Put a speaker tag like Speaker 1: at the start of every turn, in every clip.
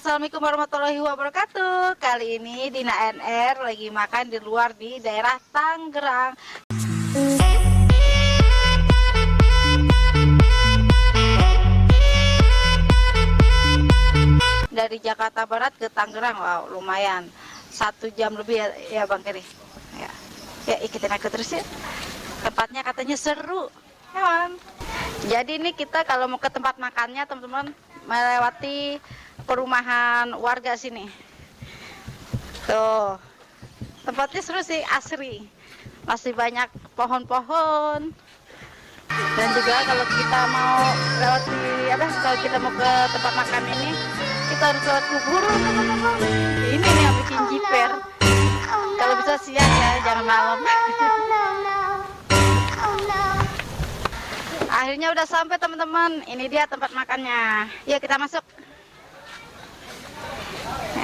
Speaker 1: Assalamualaikum warahmatullahi wabarakatuh. Kali ini Dina NR lagi makan di luar di daerah Tangerang. Dari Jakarta Barat ke Tangerang, wow lumayan 1 jam lebih ya Bang Keri. Ya ikutin aku terus ya. Tempatnya katanya seru, ya Bang. Jadi ini kita kalau mau ke tempat makannya teman-teman melewati perumahan warga sini. Tuh, tempatnya seru sih, asri. Masih banyak pohon-pohon. Dan juga kalau kita mau lewati kalau kita mau ke tempat makan ini, kita harus lewat kubur, teman-teman. Ini nih yang bikin jiper. Kalau bisa siang ya, jangan malam. Akhirnya udah sampai teman-teman. Ini dia tempat makannya. Yuk kita masuk.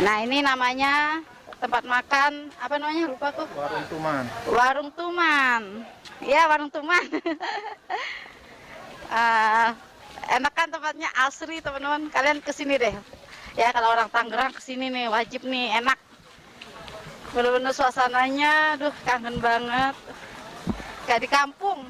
Speaker 1: Nah ini namanya tempat makan apa namanya, lupa aku.
Speaker 2: Warung Tuman.
Speaker 1: Warung Tuman. Ya warung Tuman. Enak kan tempatnya, asri teman-teman. Kalian kesini deh. Ya kalau orang Tangerang kesini nih wajib nih, enak. Bener-bener suasananya, aduh kangen banget. Kayak di kampung.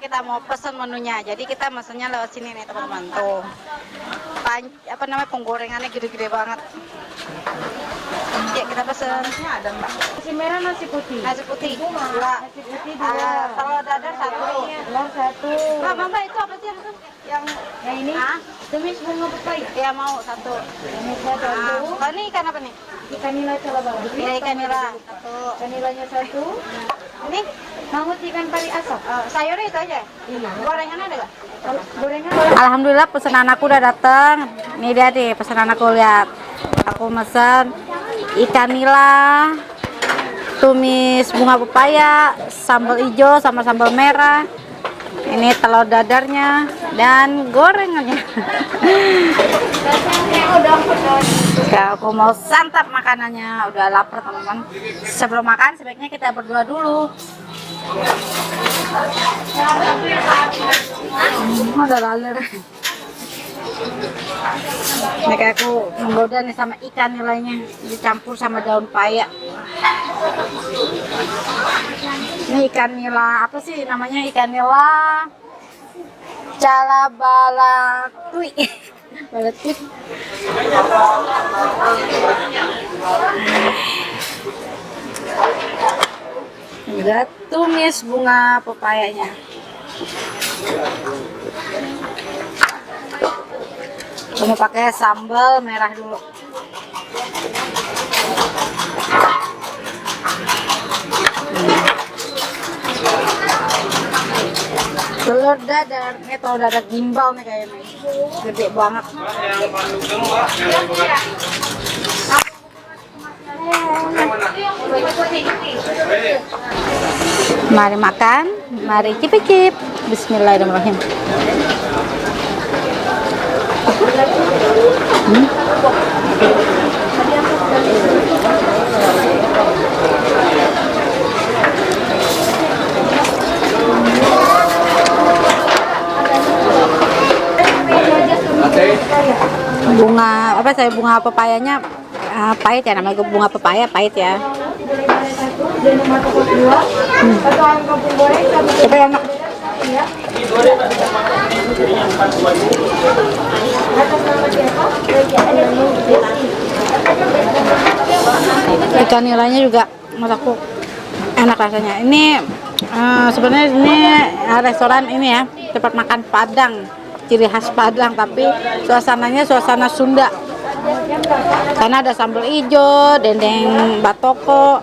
Speaker 1: Kita mau pesan menunya, jadi kita mesennya lewat sini nih teman-teman. Tuh penggorengannya gede-gede banget. Ya kita pesen. Ada mbak nasi merah, nasi putih. Nasi putih dua. Nasi putih dua. Telur dadar satu. Telur satu. Mbak itu apa sih yang ini? Tumis bunga pepaya. Ya mau satu. Ini satu. Ini ikan apa nih? Ikan nila calabang. Ya ikan nila satu. Ikan nilanya satu. Ini mangut ikan pari asap. Sayurnya itu aja. Iya. Gorengannya ada nggak? Gorengan. Alhamdulillah pesanan aku udah datang. Ini dia nih pesanan aku, lihat. Aku pesan ikan nila, tumis bunga pepaya, sambal hijau sama sambal merah. Ini telur dadarnya dan gorengannya. Ya, aku mau santap makanannya, udah lapar teman-teman. Sebelum makan sebaiknya kita berdoa dulu. Udah laler. Ini kayak aku menggoda nih sama ikan nilainya, dicampur sama daun paya. Ini ikan nila, apa sih namanya, ikan nila calabalatui. Balatui. Udah tumis bunga pepayanya. Mau pakai sambal merah dulu. Telur dadar, ini telur dadar gimbal nih kayaknya, gede banget. Mari makan, mari cip-cip. Bismillahirrahmanirrahim. Bunga pepayanya pahit ya, namanya bunga pepaya pahit ya. Tapi enak. Ikan nilainya juga menurutku enak rasanya. Ini sebenarnya ini restoran ini ya, tempat makan Padang, ciri khas Padang, tapi suasananya suasana Sunda. Karena ada sambal hijau, dendeng batoko,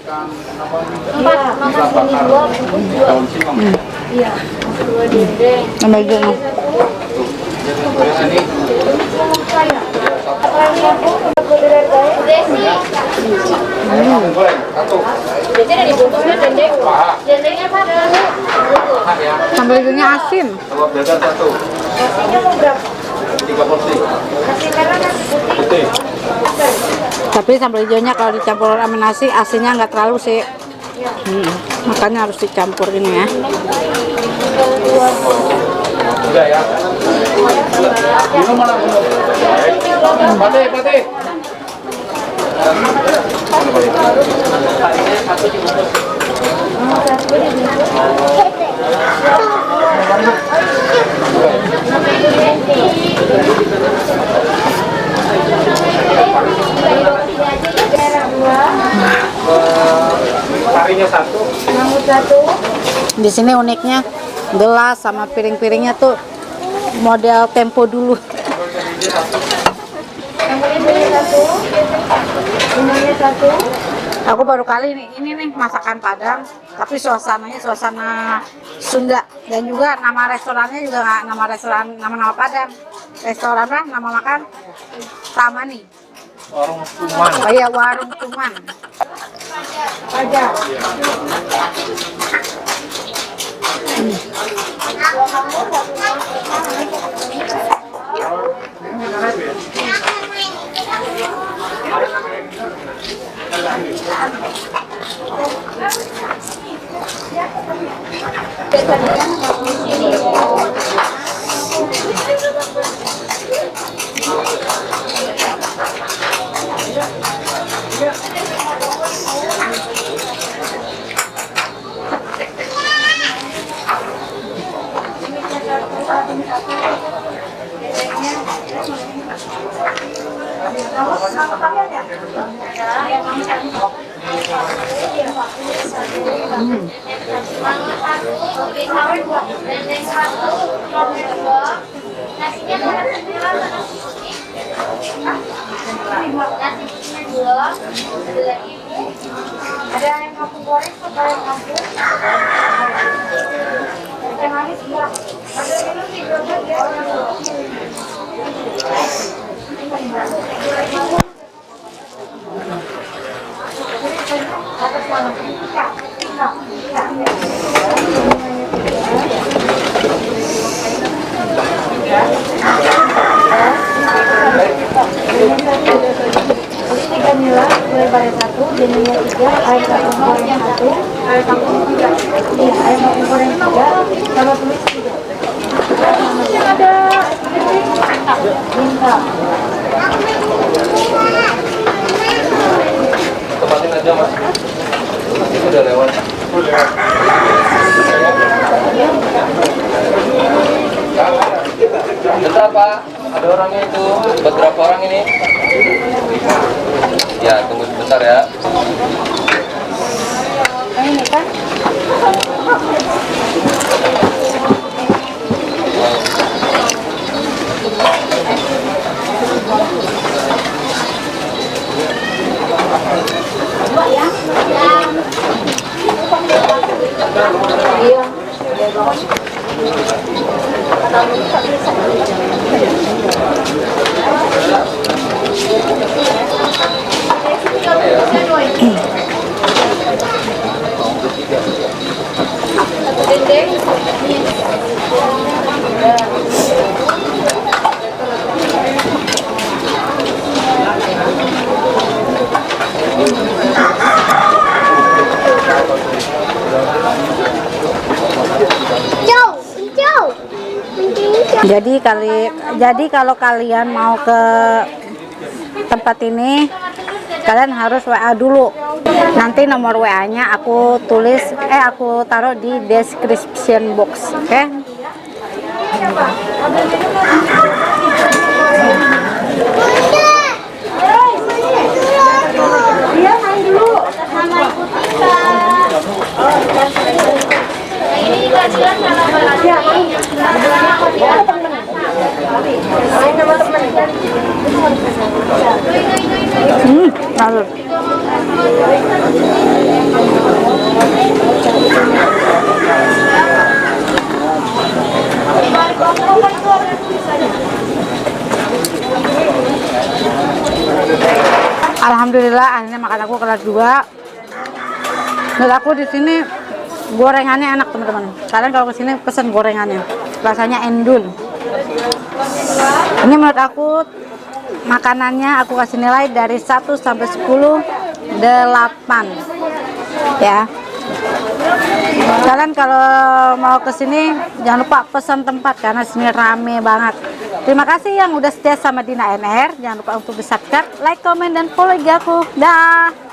Speaker 1: Empat, makan ini 2 bungkus 2. Iya, 2 dendeng.
Speaker 2: Nambah hijau.
Speaker 1: Biasanya dibungkusnya dendeng. Dendengnya apa?
Speaker 2: Sambal hijaunya asin.
Speaker 1: Nasinya mau berapa?
Speaker 3: 3 porsi.
Speaker 1: Nasi merah, nasi putih.
Speaker 2: Tapi sambal hijaunya kalau dicampur sama nasi asinnya nggak terlalu sih. Makanya harus dicampur ini ya.
Speaker 3: Udah ya. Minum mana minum? Pate. Harinya 1.
Speaker 2: Di sini uniknya gelas sama piring-piringnya tuh model tempo dulu. Aku baru kali ini nih masakan Padang, tapi suasananya suasana Sunda dan juga nama restorannya juga nggak nama restoran nama Padang. Restorannya nama makan Tamani.
Speaker 3: Warung Tuman.
Speaker 2: Kayak warung Tuman. Aja.
Speaker 1: Ada yang kampung goreng atau yang kampung? Yang manis enggak? Ada minum 13 ya. Tiga nila, gulai bare 1, dendengnya 3, air kampung goreng 1, air kampung 3. Iya, air kampung goreng 3, sama tumis 3. Ada bintang.
Speaker 3: Tempatin aja mas. Itu udah lewat. Bentar Pak, ada orangnya itu. Beberapa orang ini. Ya, tunggu sebentar ya.
Speaker 1: Ini kan? Iya.
Speaker 2: Jadi kalau kalian mau ke tempat ini, kalian harus WA dulu. Nanti nomor WA-nya aku taruh di description box, oke?
Speaker 1: Dia main dulu sama ibu Tika. Ini juga jelas sama Baladia. Main sama temen.
Speaker 2: Lalu. Alhamdulillah akhirnya makan aku kelas 2. Menurut aku di sini gorengannya enak teman-teman. Kalian kalau kesini pesen gorengannya, rasanya endul. Ini menurut aku makanannya aku kasih nilai dari 1 sampai 10 8 ya. Kalian kalau mau kesini jangan lupa pesan tempat karena sini rame banget. Terima kasih yang udah setia sama Dina NR. Jangan lupa untuk di subscribe, like, comment, dan follow IG aku. Dah.